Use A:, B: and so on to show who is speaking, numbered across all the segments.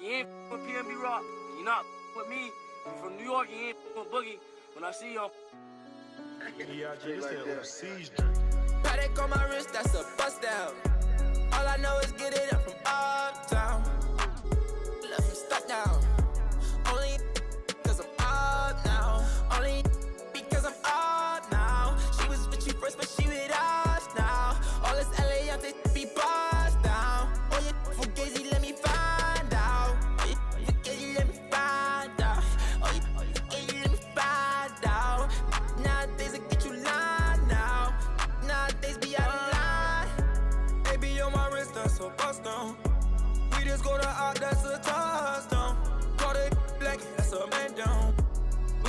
A: You ain't with PNB Rock. You not with me. You from New York. You ain't with Boogie. When I see you,
B: Paddock on my wrist, that's a bust down. All I know is get it up from uptown. Left him stuck down. Only because I'm up now. Only because I'm up now. She was with you first, but she with us now. All this LA out there be bust down. Oh, you fugazi, let me find out. Oh, you fugazi, let me find out. Oh, you fugazi, let me find out. Nowadays I get you lying now. Nowadays be out of line. Baby on my wrist, that's a bust down. We just go to out, that's a touchdown. Call it black, that's a man down.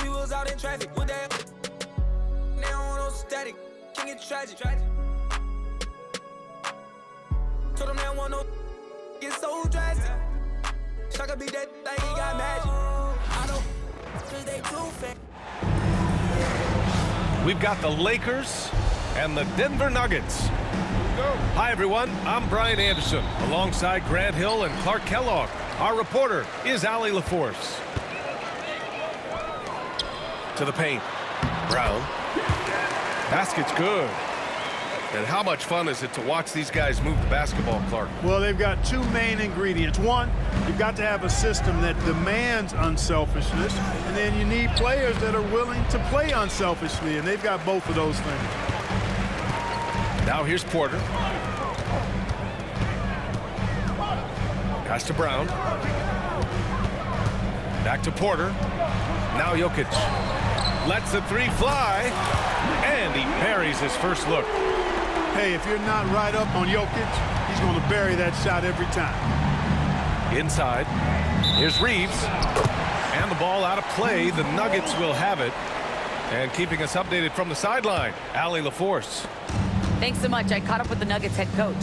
B: We was out in traffic with that. Now on no static, king it tragic. Told them they want no get so drastic. Shaka be that thing, he got magic. I know, cause they too fat.
C: We've got the Lakers and the Denver Nuggets. Hi, everyone. I'm Brian Anderson, alongside Grant Hill and Clark Kellogg. Our reporter is Allie LaForce. To the paint. Brown. Basket's good. And how much fun is it to watch these guys move the basketball, Clark?
D: Well, they've got two main ingredients. One, you've got to have a system that demands unselfishness, and then you need players that are willing to play unselfishly, and they've got both of those things.
C: Now here's Porter. Pass to Brown. Back to Porter. Now Jokic. Lets the three fly, and he buries his first look.
D: Hey, if you're not right up on Jokic, he's going to bury that shot every time.
C: Inside. Here's Reeves. And the ball out of play. The Nuggets will have it. And keeping us updated from the sideline, Allie LaForce.
E: Thanks so much. I caught up with the Nuggets head coach.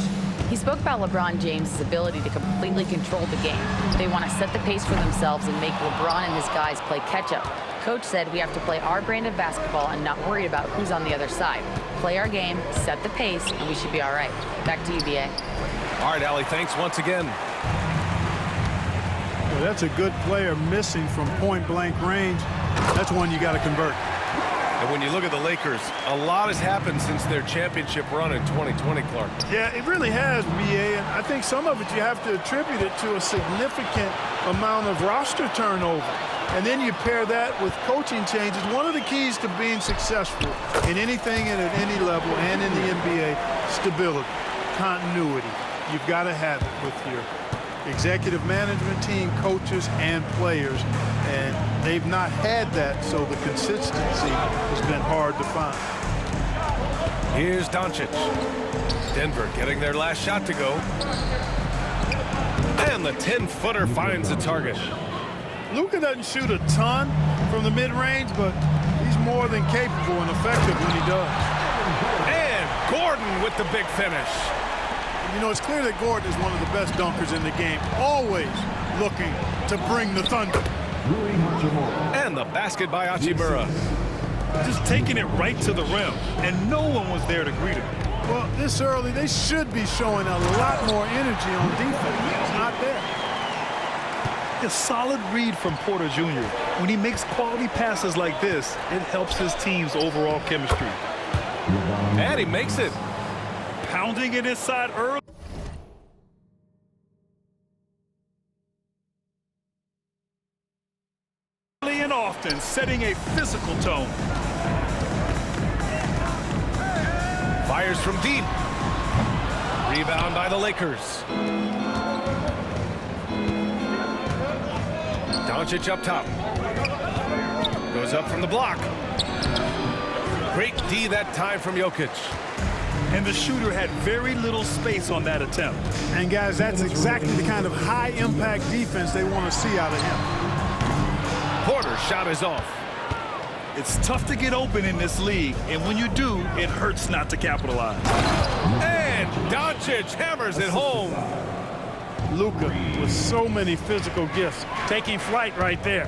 E: He spoke about LeBron James' ability to completely control the game. They want to set the pace for themselves and make LeBron and his guys play catch-up. Coach said we have to play our brand of basketball and not worry about who's on the other side. Play our game, set the pace, and we should be all right. Back to you, B.A.
C: All right, Allie, thanks once again.
D: Well, that's a good player missing from point-blank range. That's one you got to convert.
C: And when you look at the Lakers, a lot has happened since their championship run in 2020, Clark.
D: Yeah, it really has, B.A., and I think some of it you have to attribute it to a significant amount of roster turnover. And then you pair that with coaching changes. One of the keys to being successful in anything and at any level and in the NBA, stability, continuity. You've got to have it with your executive management team, coaches, and players. And they've not had that, so the consistency has been hard to find.
C: Here's Doncic. Denver getting their last shot to go. And the 10-footer finds the target.
D: Luka doesn't shoot a ton from the mid-range, but he's more than capable and effective when he does.
C: And Gordon with the big finish.
D: You know, it's clear that Gordon is one of the best dunkers in the game, always looking to bring the thunder.
C: And the basket by Hachimura.
F: Just taking it right to the rim, and no one was there to greet him.
D: Well, this early, they should be showing a lot more energy on defense. It's not there.
F: A solid read from Porter Jr. When he makes quality passes like this, it helps his team's overall chemistry.
C: And he makes it.
F: Pounding it inside early. And often, setting a physical tone.
C: Fires from deep. Rebound by the Lakers. Doncic up top. Goes up from the block. Great D that time from Jokic.
F: And the shooter had very little space on that attempt.
D: And guys, that's exactly the kind of high-impact defense they want to see out of him.
C: Porter's shot is off.
F: It's tough to get open in this league, and when you do, it hurts not to capitalize.
C: And Doncic hammers it home.
D: Luka with so many physical gifts, taking flight right there.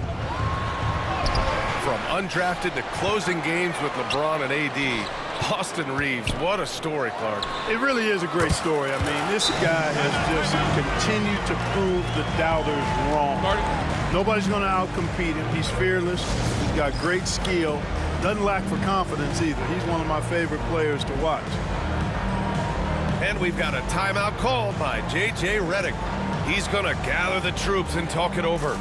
C: From undrafted to closing games with LeBron and AD, Austin Reaves, what a story, Clark.
D: It really is a great story. I mean, this guy has just continued to prove the doubters wrong. Nobody's going to outcompete him. He's fearless. He's got great skill. Doesn't lack for confidence either. He's one of my favorite players to watch.
C: And we've got a timeout called by J.J. Redick. He's going to gather the troops and talk it over.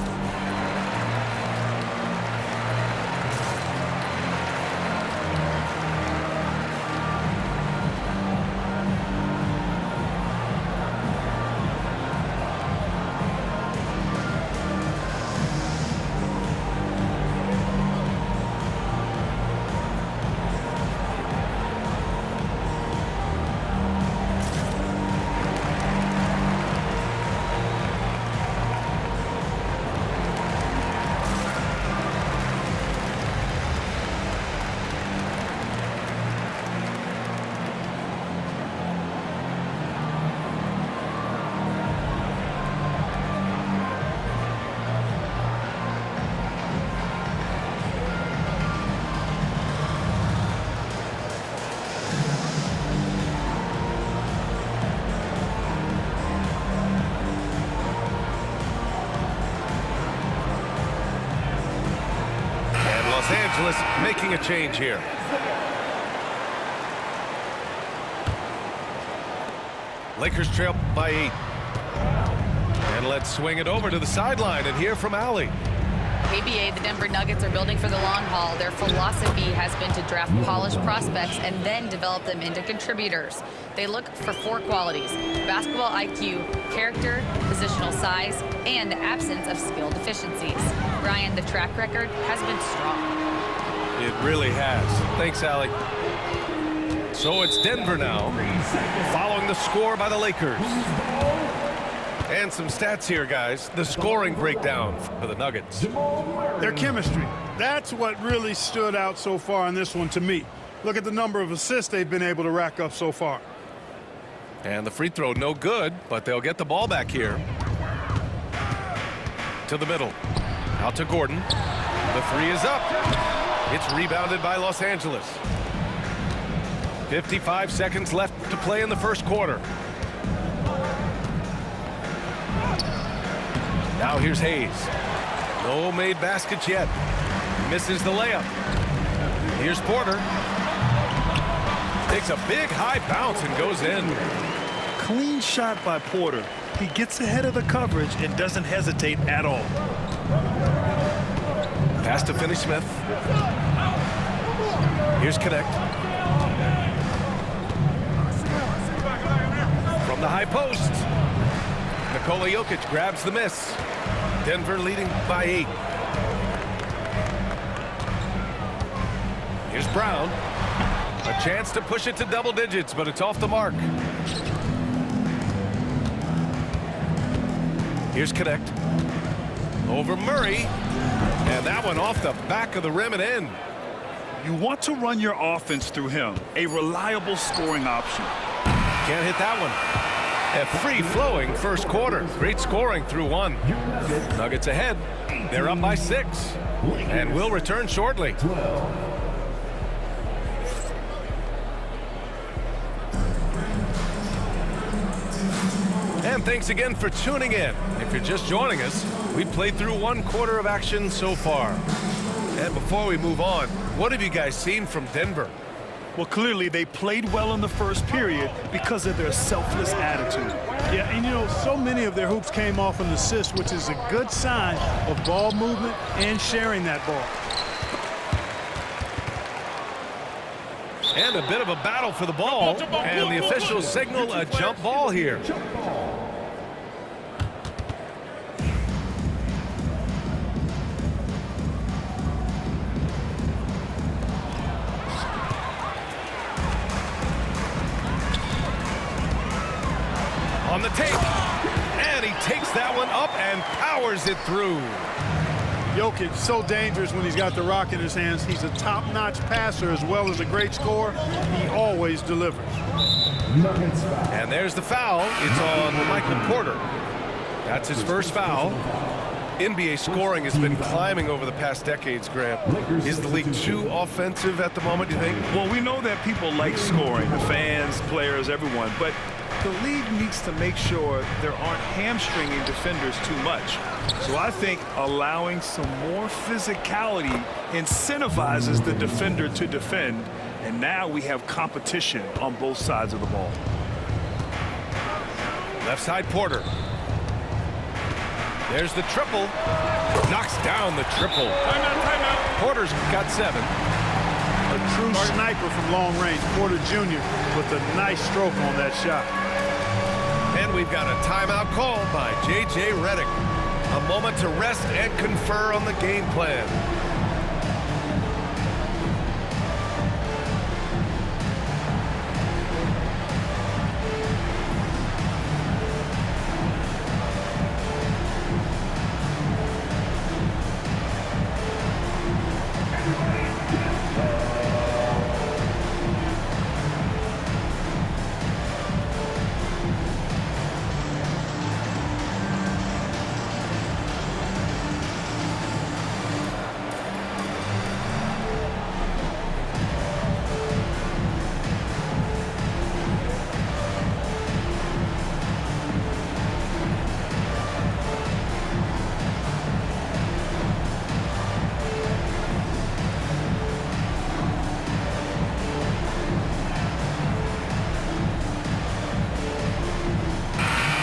C: Los Angeles making a change here. Lakers trail by 8. And let's swing it over to the sideline and hear from Allie.
E: KBA, the Denver Nuggets are building for the long haul. Their philosophy has been to draft polished prospects and then develop them into contributors. They look for 4 qualities: basketball IQ, character, positional size, and the absence of skill deficiencies. Brian, the track record has been strong.
C: It really has. Thanks, Allie. So it's Denver now, following the score by the Lakers. And some stats here, guys. The scoring breakdown for the Nuggets.
D: Their chemistry. That's what really stood out so far in this one to me. Look at the number of assists they've been able to rack up so far.
C: And the free throw, no good, but they'll get the ball back here. To the middle. Out to Gordon. The 3 is up. It's rebounded by Los Angeles. 55 seconds left to play in the first quarter. Now here's Hayes. No made baskets yet. Misses the layup. Here's Porter. Takes a big high bounce and goes in.
F: Clean shot by Porter. He gets ahead of the coverage and doesn't hesitate at all.
C: Pass to Finney-Smith. Here's Connect. From the high post. Nikola Jokic grabs the miss. Denver leading by 8. Here's Brown. A chance to push it to double digits, but it's off the mark. Here's Connect. Over Murray. And that one off the back of the rim and in.
F: You want to run your offense through him, a reliable scoring option.
C: Can't hit that one. A free-flowing first quarter. Great scoring through 1. Nuggets ahead. They're up by 6. And will return shortly. And thanks again for tuning in. If you're just joining us, we played through 1 quarter of action so far. And before we move on, what have you guys seen from Denver?
F: Well, clearly they played well in the first period because of their selfless attitude.
D: Yeah, and you know, so many of their hoops came off an assist, which is a good sign of ball movement and sharing that ball.
C: And a bit of a battle for the ball, and the officials signal a jump ball here. On the take, and he takes that one up and powers it through.
D: Jokic, so dangerous when he's got the rock in his hands. He's a top-notch passer as well as a great scorer. He always delivers.
C: And there's the foul. It's on Michael Porter. That's his first foul. NBA scoring has been climbing over the past decades, Graham. Is the league too offensive at the moment, do you think?
F: Well, we know that people like scoring, the fans, players, everyone, but the league needs to make sure there aren't hamstringing defenders too much. So I think allowing some more physicality incentivizes the defender to defend, and now we have competition on both sides of the ball.
C: Left side, Porter. There's the triple. Knocks down the triple.
F: Timeout.
C: Porter's got 7.
D: A true sniper from long range. Porter Jr. with a nice stroke on that shot.
C: And we've got a timeout called by J.J. Redick. A moment to rest and confer on the game plan.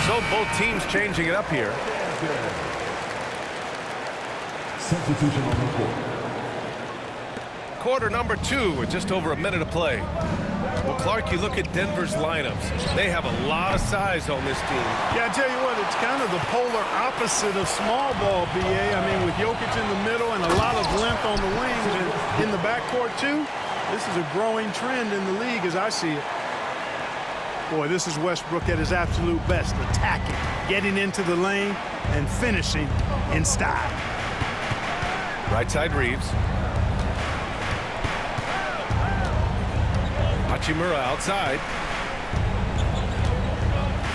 C: So both teams changing it up here.
G: Substitution on the court.
C: Quarter number 2 with just over a minute of play. Well, Clark, you look at Denver's lineups. They have a lot of size on this team.
D: Yeah, I tell you what, it's kind of the polar opposite of small ball, BA. I mean, with Jokic in the middle and a lot of length on the wings and in the backcourt, too, this is a growing trend in the league as I see it. Boy, this is Westbrook at his absolute best, attacking, getting into the lane, and finishing in style.
C: Right side, Reeves. Hachimura outside.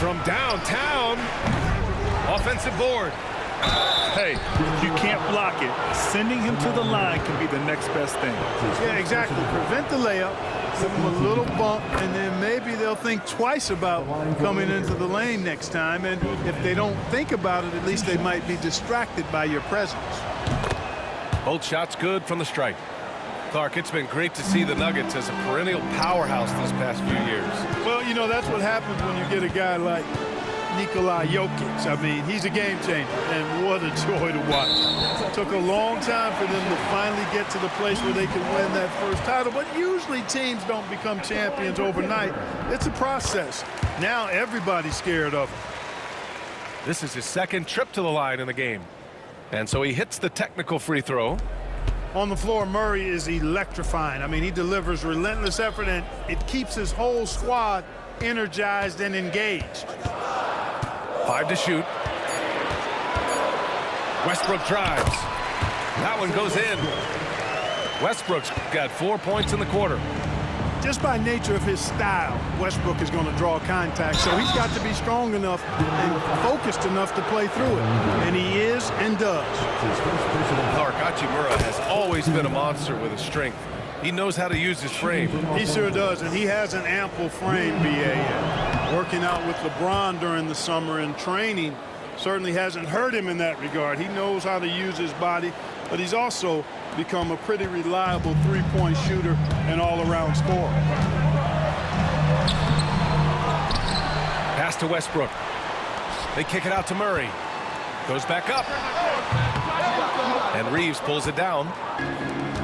C: From downtown. Offensive board.
F: Hey, if you can't block it, sending him to the line can be the next best thing.
D: Yeah, exactly. Prevent the layup, give them a little bump, and then maybe they'll think twice about coming into the lane next time. And if they don't think about it, at least they might be distracted by your presence.
C: Both shots good from the stripe. Clark, it's been great to see the Nuggets as a perennial powerhouse this past few years.
D: Well, you know, that's what happens when you get a guy like Nikola Jokic. I mean, he's a game changer, and what a joy to watch. It took a long time for them to finally get to the place where they can win that first title, but usually teams don't become champions overnight. It's a process. Now everybody's scared of him.
C: This is his second trip to the line in the game. And so he hits the technical free throw.
D: On the floor, Murray is electrifying. I mean, he delivers relentless effort, and it keeps his whole squad energized and engaged.
C: 5 to shoot. Westbrook drives. That one goes in. Westbrook's got 4 points in the quarter.
D: Just by nature of his style, Westbrook is going to draw contact, so he's got to be strong enough and focused enough to play through it. And he is and does.
C: Clark, Hachimura has always been a monster with his strength. He knows how to use his frame.
D: He sure does, and he has an ample frame, BA. Working out with LeBron during the summer and training certainly hasn't hurt him in that regard. He knows how to use his body, but he's also become a pretty reliable three-point shooter and all-around scorer.
C: Pass to Westbrook. They kick it out to Murray. Goes back up. And Reeves pulls it down.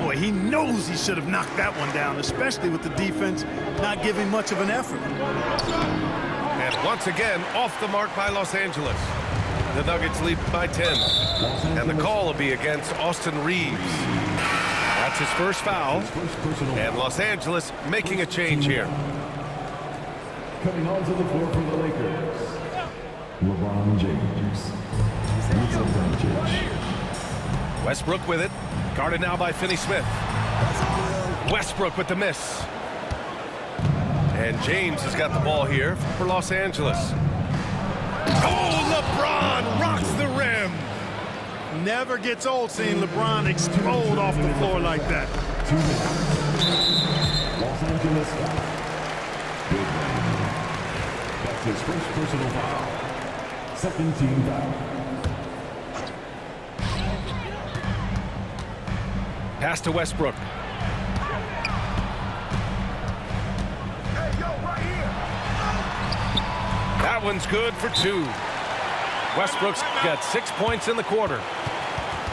D: Boy, he knows he should have knocked that one down, especially with the defense not giving much of an effort.
C: And once again, off the mark by Los Angeles. The Nuggets lead by 10. And the call will be against Austin Reeves. That's his first foul. And Los Angeles making a change here.
G: Coming onto the floor from the Lakers, LeBron James.
C: Westbrook with it. Guarded now by Finney-Smith. Westbrook with the miss. And James has got the ball here for Los Angeles. Oh, LeBron
D: never gets old seeing LeBron explode off the floor like that.
G: 2 minutes. Los Angeles foul. Big man. That's his first personal foul. Second team foul.
C: Pass to Westbrook. That one's good for 2. Westbrook's got 6 points in the quarter.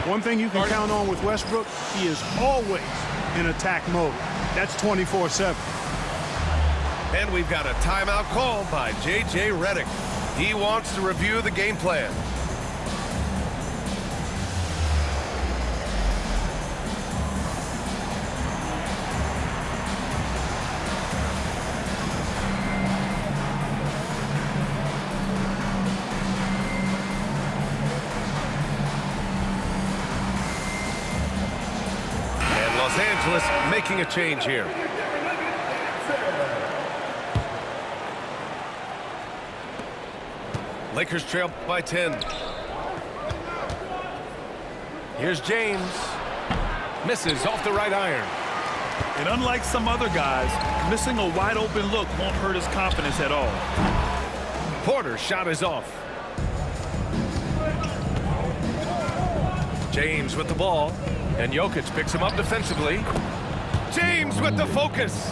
D: One thing you can count on with Westbrook, he is always in attack mode. That's 24/7.
C: And we've got a timeout called by J.J. Redick. He wants to review the game plan. Los Angeles making a change here. Lakers trail by 10. Here's James. Misses off the right iron.
F: And unlike some other guys, missing a wide open look won't hurt his confidence at all.
C: Porter's shot is off. James with the ball. And Jokic picks him up defensively. James with the focus.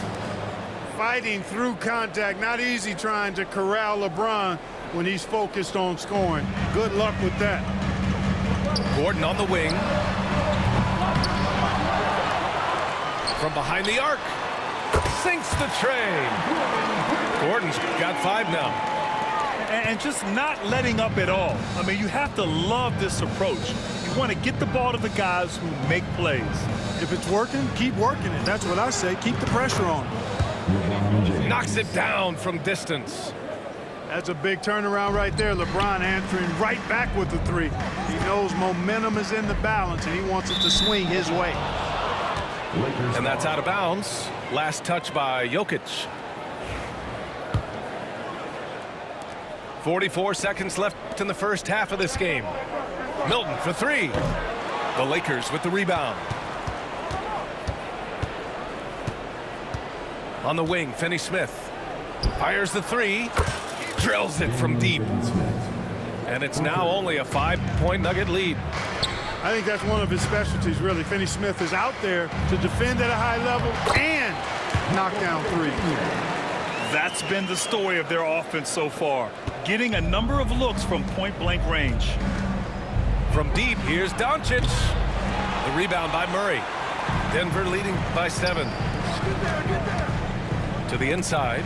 D: Fighting through contact. Not easy trying to corral LeBron when he's focused on scoring. Good luck with that.
C: Gordon on the wing. From behind the arc. Sinks the tray. Gordon's got 5 now.
F: And just not letting up at all. I mean, you have to love this approach. You want to get the ball to the guys who make plays.
D: If it's working, keep working it. That's what I say. Keep the pressure on.
C: Knocks it down from distance.
D: That's a big turnaround right there. LeBron answering right back with the 3. He knows momentum is in the balance, and he wants it to swing his way.
C: And that's out of bounds. Last touch by Jokic. 44 seconds left in the first half of this game. Milton for 3. The Lakers with the rebound. On the wing, Finney-Smith fires the 3. Drills it from deep. And it's now only a 5-point Nugget lead.
D: I think that's one of his specialties, really. Finney-Smith is out there to defend at a high level and knock down 3.
F: That's been the story of their offense so far. Getting a number of looks from point-blank range.
C: From deep, here's Doncic. The rebound by Murray. Denver leading by 7. To the inside.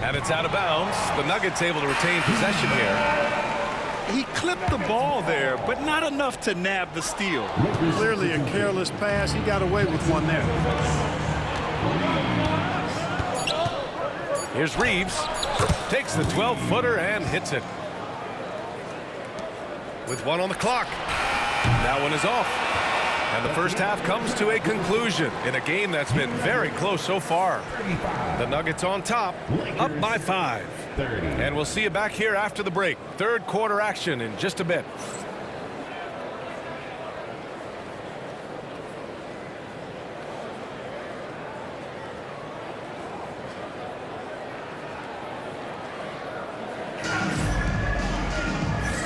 C: And it's out of bounds. The Nuggets able to retain possession here.
F: He clipped the ball there, but not enough to nab the steal.
D: Clearly a careless pass. He got away with one there.
C: Here's Reeves. Takes the 12-footer and hits it. With 1 on the clock. That one is off. And the first half comes to a conclusion in a game that's been very close so far. The Nuggets on top, up by 5. And we'll see you back here after the break. Third quarter action in just a bit.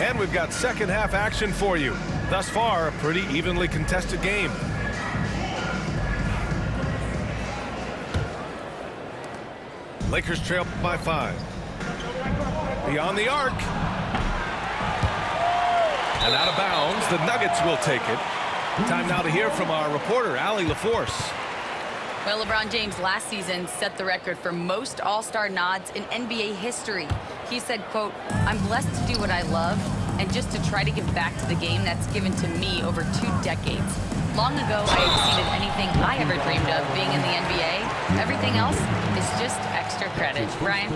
C: And we've got second half action for you. Thus far, a pretty evenly contested game. Lakers trail by 5. Beyond the arc. And out of bounds, the Nuggets will take it. Time now to hear from our reporter, Allie LaForce.
E: Well, LeBron James last season set the record for most All-Star nods in NBA history. He said, quote, "I'm blessed to do what I love and just to try to give back to the game that's given to me over 2 decades. Long ago, I exceeded anything I ever dreamed of being in the NBA. Everything else is just extra credit." Brian?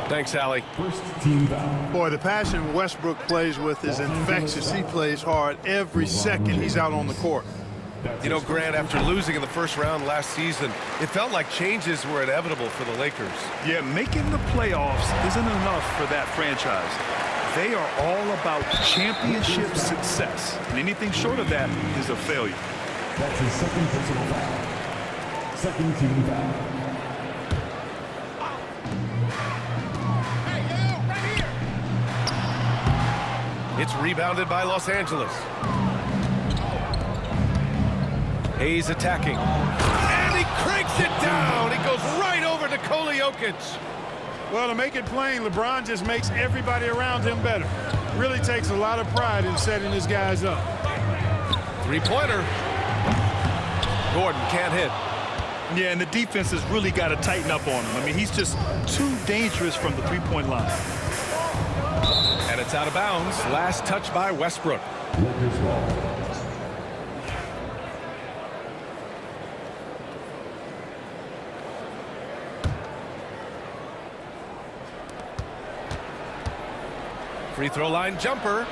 C: Thanks, Allie.
G: First team foul.
D: Boy, the passion Westbrook plays with is infectious. He plays hard every second he's out on the court.
C: You know, Grant, after losing in the first round last season, it felt like changes were inevitable for the Lakers.
F: Yeah, making the playoffs isn't enough for that franchise. They are all about championship success. And anything short of that is a failure.
G: That's his second personal foul. Second team foul.
C: It's rebounded by Los Angeles. Hayes attacking. And he cranks it down. He goes right over Nikola Jokic.
D: Well, to make it plain, LeBron just makes everybody around him better. Really takes a lot of pride in setting his guys up.
C: Three-pointer. Gordon can't hit.
F: Yeah, and the defense has really got to tighten up on him. I mean, he's just too dangerous from the three-point line.
C: And it's out of bounds. Last touch by Westbrook.
G: Lakers ball.
C: Free throw line jumper.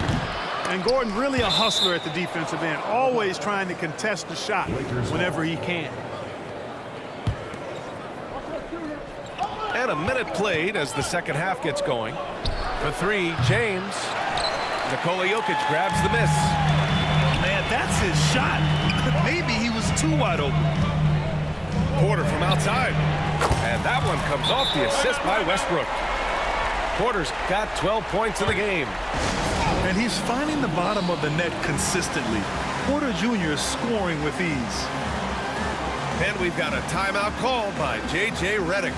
D: And Gordon really a hustler at the defensive end, always trying to contest the shot whenever he can.
C: And a minute played as the second half gets going. For three, James. Nikola Jokic grabs the miss.
F: Man, that's his shot. Maybe he was too wide open.
C: Porter from outside. And that one comes off the assist by Westbrook. Porter's got 12 points in the game.
F: And he's finding the bottom of the net consistently. Porter Jr. is scoring with ease.
C: And we've got a timeout called by J.J. Redick.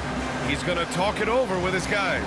C: He's going to talk it over with his guys.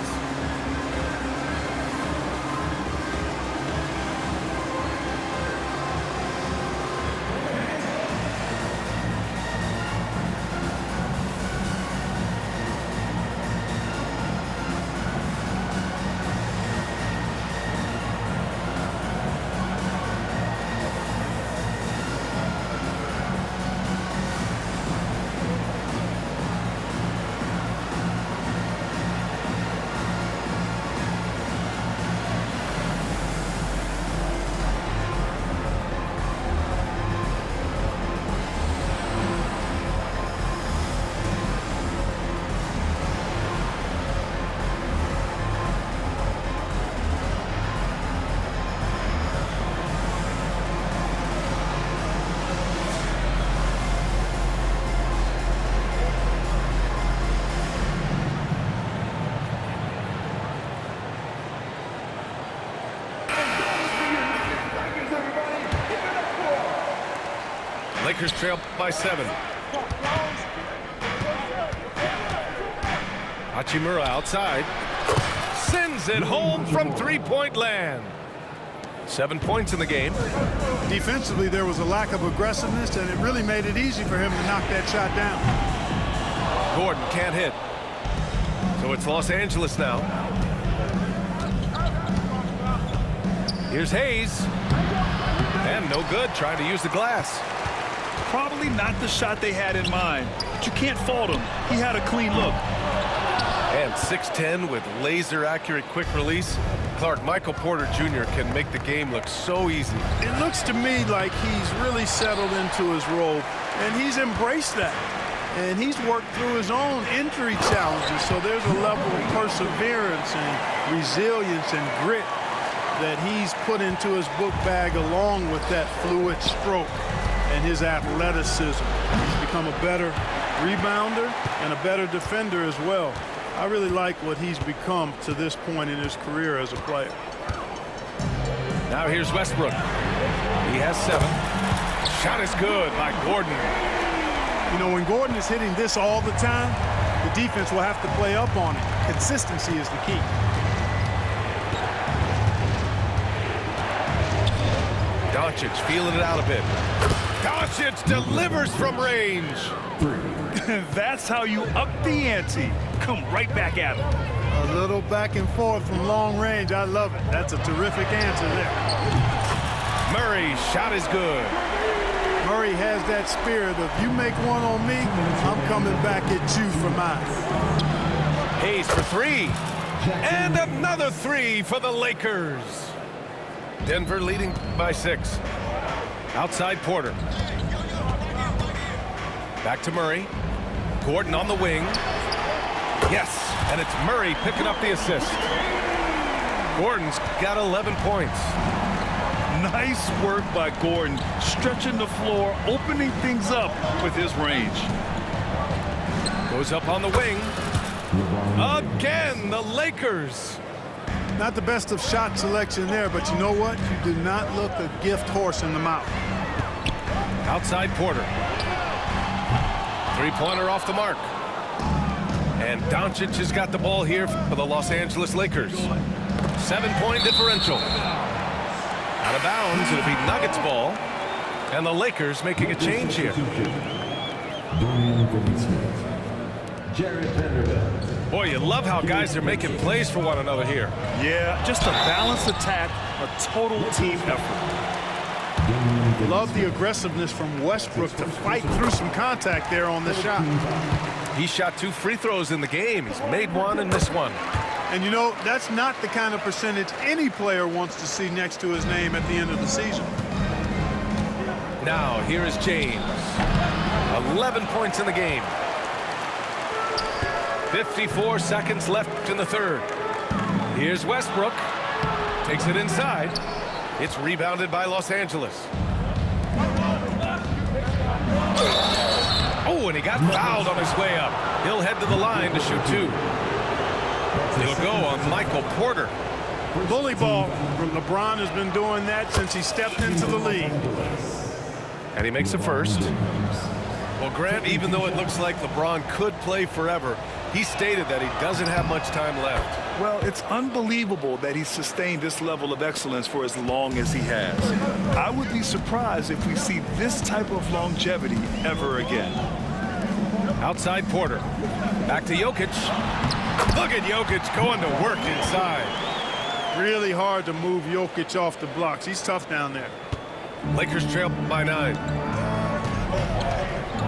C: Lakers trail by 7. Hachimura outside. Sends it home from three-point land. 7 points in the game.
D: Defensively, there was a lack of aggressiveness, and it really made it easy for him to knock that shot down.
C: Gordon can't hit. So it's Los Angeles now. Here's Hayes. And no good, trying to use the glass.
F: Probably not the shot they had in mind, but you can't fault him. He had a clean look.
C: And 6'10" with laser-accurate quick release. Clark, Michael Porter Jr. can make the game look so easy.
D: It looks to me like he's really settled into his role, and he's embraced that. And he's worked through his own injury challenges, so there's a level of perseverance and resilience and grit that he's put into his book bag along with that fluid stroke and his athleticism. He's become a better rebounder and a better defender as well. I really like what he's become to this point in his career as a player.
C: Now here's Westbrook. He has 7. Shot is good by Gordon.
D: You know, when Gordon is hitting this all the time, the defense will have to play up on it. Consistency is the key.
C: Doncic feeling it out a bit. Doncic delivers from range.
F: That's how you up the ante. Come right back at him.
D: A little back and forth from long range. I love it. That's a terrific answer there.
C: Murray's shot is good.
D: Murray has that spirit of you make one on me, I'm coming back at you for mine.
C: Hayes for 3. And another 3 for the Lakers. Denver leading by 6. Outside Porter. Back to Murray. Gordon on the wing. Yes, and it's Murray picking up the assist. Gordon's got 11 points.
F: Nice work by Gordon, stretching the floor, opening things up with his range.
C: Goes up on the wing. Again, the Lakers.
D: Not the best of shot selection there, but you know what? You do not look a gift horse in the mouth.
C: Outside Porter. Three-pointer off the mark. And Doncic has got the ball here for the Los Angeles Lakers. 7-point differential. Out of bounds, it'll be Nuggets ball. And the Lakers making a change here.
G: Dorian Finney-Smith. Jared Vanderbilt.
C: Boy, you love how guys are making plays for one another here.
F: Yeah, just a balanced attack, a total team effort.
D: Love the aggressiveness from Westbrook to fight through some contact there on this shot.
C: He shot 2 free throws in the game. He's made one and missed one.
D: And you know, that's not the kind of percentage any player wants to see next to his name at the end of the season.
C: Now, here is James. 11 points in the game. 54 seconds left in the third. Here's Westbrook. Takes it inside. It's rebounded by Los Angeles. Oh, and he got fouled on his way up. He'll head to the line to shoot 2. He'll go on Michael Porter.
D: Bully ball. LeBron has been doing that since he stepped into the league.
C: And he makes the first. Well, Grant, even though it looks like LeBron could play forever, he stated that he doesn't have much time left.
F: Well, it's unbelievable that he sustained this level of excellence for as long as he has. I would be surprised if we see this type of longevity ever again.
C: Outside Porter. Back to Jokic. Look at Jokic going to work inside.
D: Really hard to move Jokic off the blocks. He's tough down there.
C: Lakers trail by 9.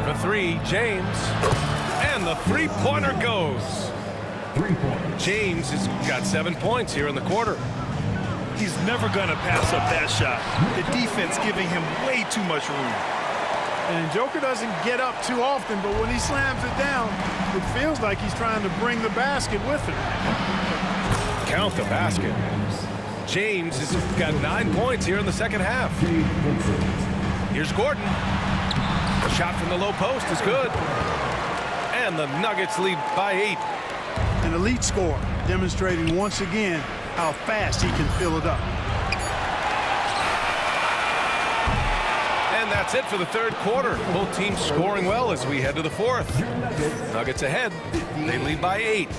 C: For 3, James. And the three-pointer goes.
G: 3 points.
C: James has got 7 points here in the quarter.
F: He's never going to pass up that shot. The defense giving him way too much room.
D: And Joker doesn't get up too often, but when he slams it down, it feels like he's trying to bring the basket with him.
C: Count the basket. James has got 9 points here in the second half. Here's Gordon. A shot from the low post is good. And the Nuggets lead by 8.
D: An elite score, demonstrating once again how fast he can fill it up.
C: And that's it for the third quarter. Both teams scoring well as we head to the fourth. Nuggets ahead. They lead by 8.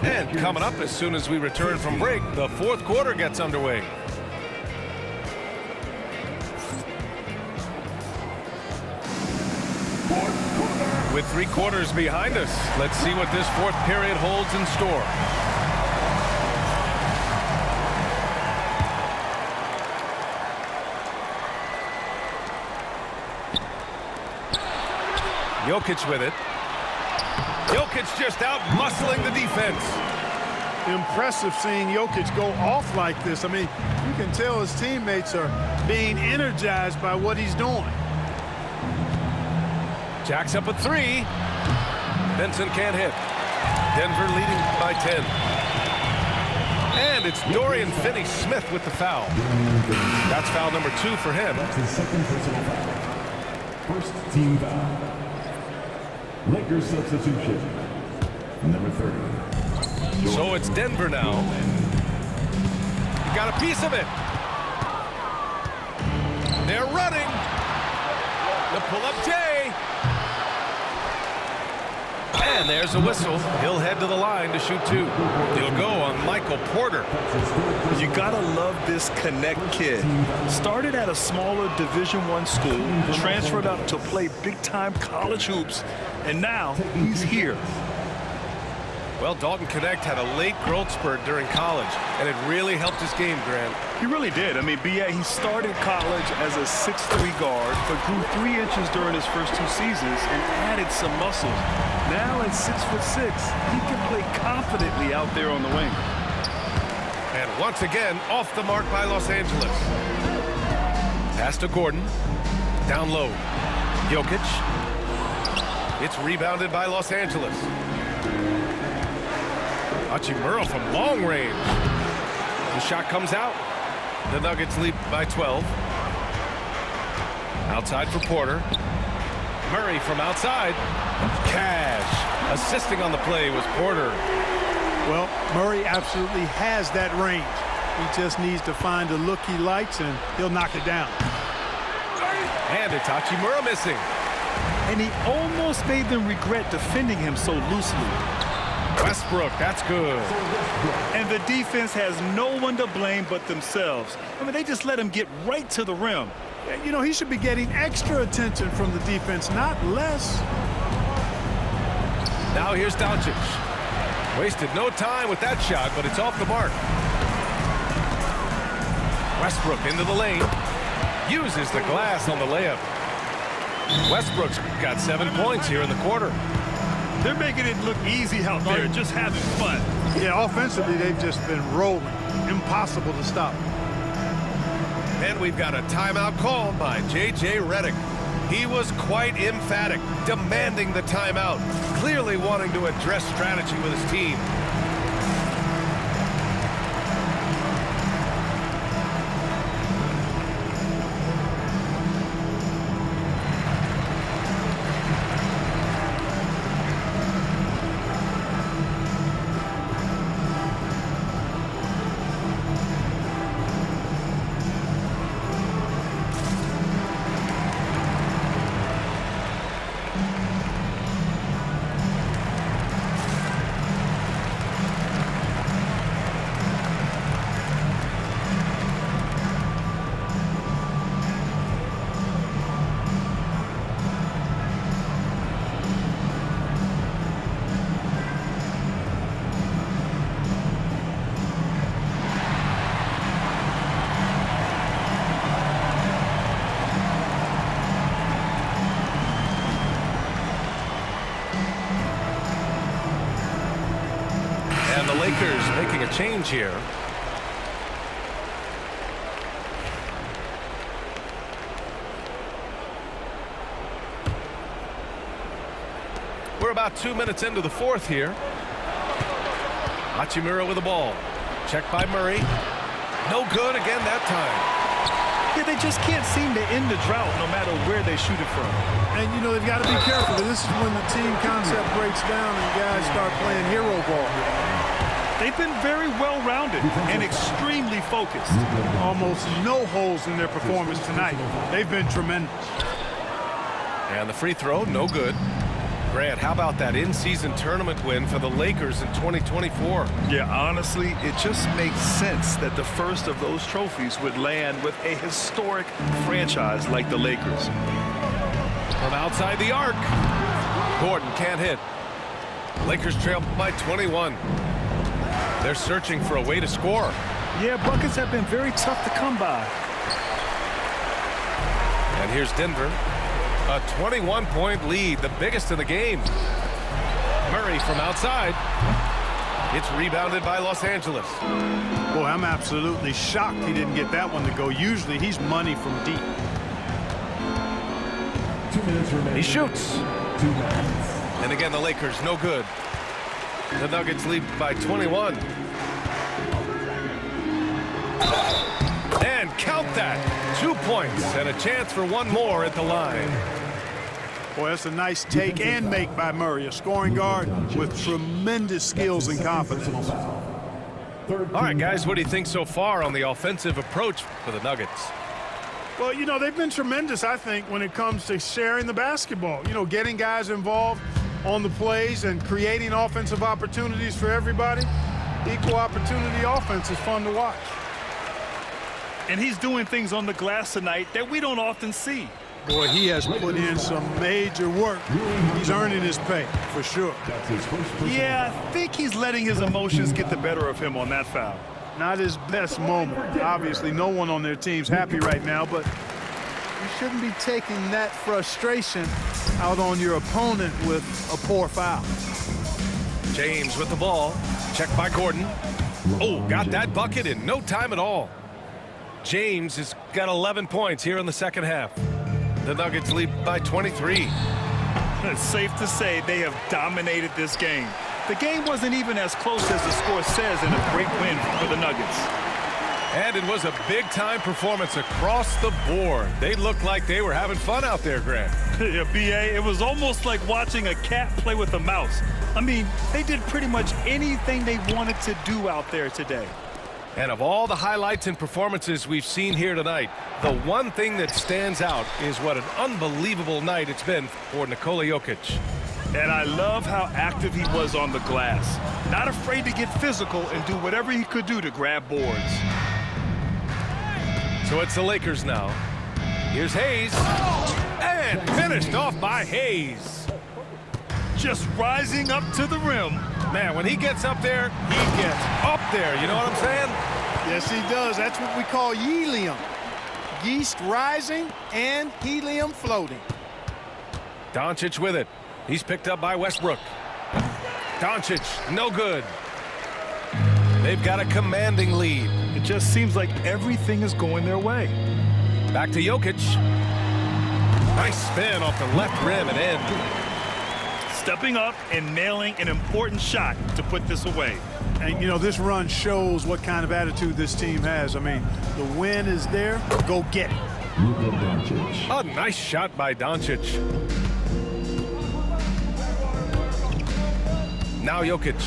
C: And coming up as soon as we return from break, the fourth quarter gets underway. With 3 quarters behind us, let's see what this fourth period holds in store. Jokic with it. Jokic just out muscling the defense.
D: Impressive seeing Jokic go off like this. I mean, you can tell his teammates are being energized by what he's doing.
C: Jacks up a 3. Benson can't hit. Denver leading by 10. And it's Dorian Finney-Smith with the foul. That's foul number 2 for him.
G: That's his second personal foul. First team foul. Lakers substitution. Number 30.
C: So it's Denver now. He got a piece of it. They're running. The pull-up J. And there's a whistle. He'll head to the line to shoot 2. He'll go on Michael Porter.
F: You gotta love this Connect kid. Started at a smaller Division I school, transferred up to play big-time college hoops, and now he's here.
C: Well, Dalton Connect had a late growth spurt during college, and it really helped his game, Grant.
F: He really did. I mean, he started college as a 6'3" guard, but grew 3 inches during his first 2 seasons and added some muscle. Now at 6'6", he can play confidently out there on the wing.
C: And once again, off the mark by Los Angeles. Pass to Gordon. Down low. Jokic. It's rebounded by Los Angeles. Hachimura from long range. The shot comes out. The Nuggets lead by 12. Outside for Porter. Murray from outside. Cash. Assisting on the play was Porter.
D: Well, Murray absolutely has that range. He just needs to find the look he likes, and he'll knock it down.
C: And Hachimura missing.
F: And he almost made them regret defending him so loosely.
C: Westbrook, that's good.
F: And the defense has no one to blame but themselves. I mean, they just let him get right to the rim.
D: You know, he should be getting extra attention from the defense, not less.
C: Now here's Doncic. Wasted no time with that shot, but it's off the mark. Westbrook into the lane. Uses the glass on the layup. Westbrook's got 7 points here in the quarter.
F: They're making it look easy out there, just having fun.
D: Yeah, offensively, they've just been rolling. Impossible to stop.
C: And we've got a timeout called by J.J. Redick. He was quite emphatic, demanding the timeout, clearly wanting to address strategy with his team. And the Lakers making a change here. We're about 2 minutes into the fourth here. Hachimura with the ball. Checked by Murray. No good again that time.
F: Yeah, they just can't seem to end the drought no matter where they shoot it from.
D: And, you know, they've got to be careful. This is when the team concept breaks down and guys start playing hero ball.
F: They've been very well-rounded and extremely focused.
D: Almost no holes in their performance tonight. They've been tremendous.
C: And the free throw, no good. Grant, how about that in-season tournament win for the Lakers in 2024?
F: Yeah, honestly, it just makes sense that the first of those trophies would land with a historic franchise like the Lakers.
C: From outside the arc, Gordon can't hit. Lakers trail by 21. They're searching for a way to score.
F: Yeah, buckets have been very tough to come by.
C: And here's Denver. A 21-point lead, the biggest in the game. Murray from outside. It's rebounded by Los Angeles.
D: Boy, I'm absolutely shocked he didn't get that one to go. Usually he's money from deep.
G: 2 minutes remaining.
C: He shoots.
G: 2 minutes.
C: And again, the Lakers, no good. The Nuggets lead by 21. And count that. 2 points and a chance for one more at the line.
D: Boy, that's a nice take and make by Murray, a scoring guard with tremendous skills and confidence.
C: All right, guys, what do you think so far on the offensive approach for the Nuggets?
D: Well, you know, they've been tremendous, I think, when it comes to sharing the basketball. You know, getting guys involved on the plays and creating offensive opportunities for everybody. Equal opportunity offense is fun to watch.
F: And he's doing things on the glass tonight that we don't often see.
D: Boy, he has put in some major work. He's earning his pay, for sure.
G: That's his first personal
F: Yeah, I think he's letting his emotions get the better of him on that foul.
D: Not his best moment. Obviously, no one on their team's happy right now, but you shouldn't be taking that frustration out on your opponent with a poor foul.
C: James with the ball. Checked by Gordon. Oh, got that bucket in no time at all. James has got 11 points here in the second half. The Nuggets lead by 23.
F: It's safe to say they have dominated this game. The game wasn't even as close as the score says in a great win for the Nuggets.
C: And it was a big-time performance across the board. They looked like they were having fun out there, Grant.
F: Yeah, B.A., it was almost like watching a cat play with a mouse. I mean, they did pretty much anything they wanted to do out there today.
C: And of all the highlights and performances we've seen here tonight, the one thing that stands out is what an unbelievable night it's been for Nikola Jokic.
F: And I love how active he was on the glass. Not afraid to get physical and do whatever he could do to grab boards.
C: So it's the Lakers now. Here's Hayes. And finished off by Hayes.
F: Just rising up to the rim.
C: Man, when he gets up there, he gets up there. You know what I'm saying?
D: Yes, he does. That's what we call helium. Yeast rising and helium floating.
C: Doncic with it. He's picked up by Westbrook. Doncic, no good. They've got a commanding lead.
F: It just seems like everything is going their way.
C: Back to Jokic. Nice spin off the left rim and in.
F: Stepping up and nailing an important shot to put this away.
D: And, you know, this run shows what kind of attitude this team has. I mean, the win is there. Go get it.
G: Luka Doncic.
C: A nice shot by Doncic. Now Jokic.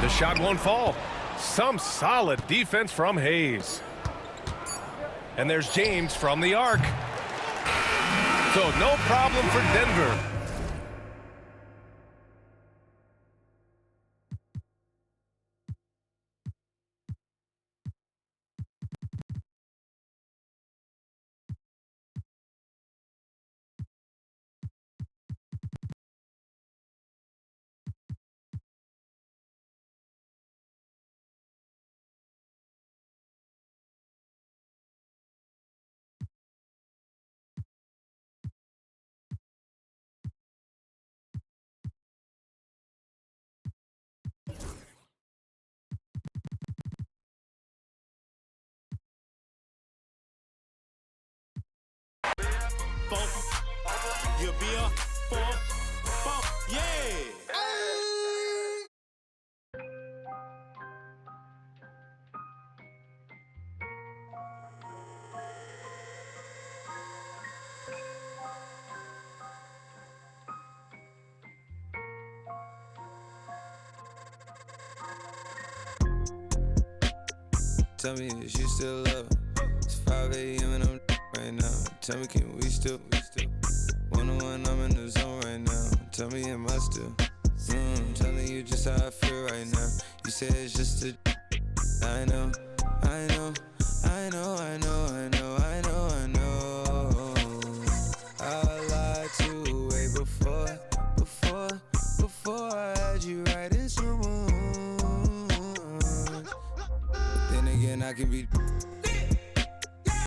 C: The shot won't fall. Some solid defense from Hayes. And there's James from the arc. So no problem for Denver.
H: You'll be a funk, yeah.
I: Tell me, is you still love? It's 5 a.m. and I'm right now. Tell me, can we still? One-on-one, I'm in the zone right now. Tell me, am I still? Telling you just how I feel right now. You say it's just a. I know. I lied to way before I had you right in some wounds. Then again, I can be.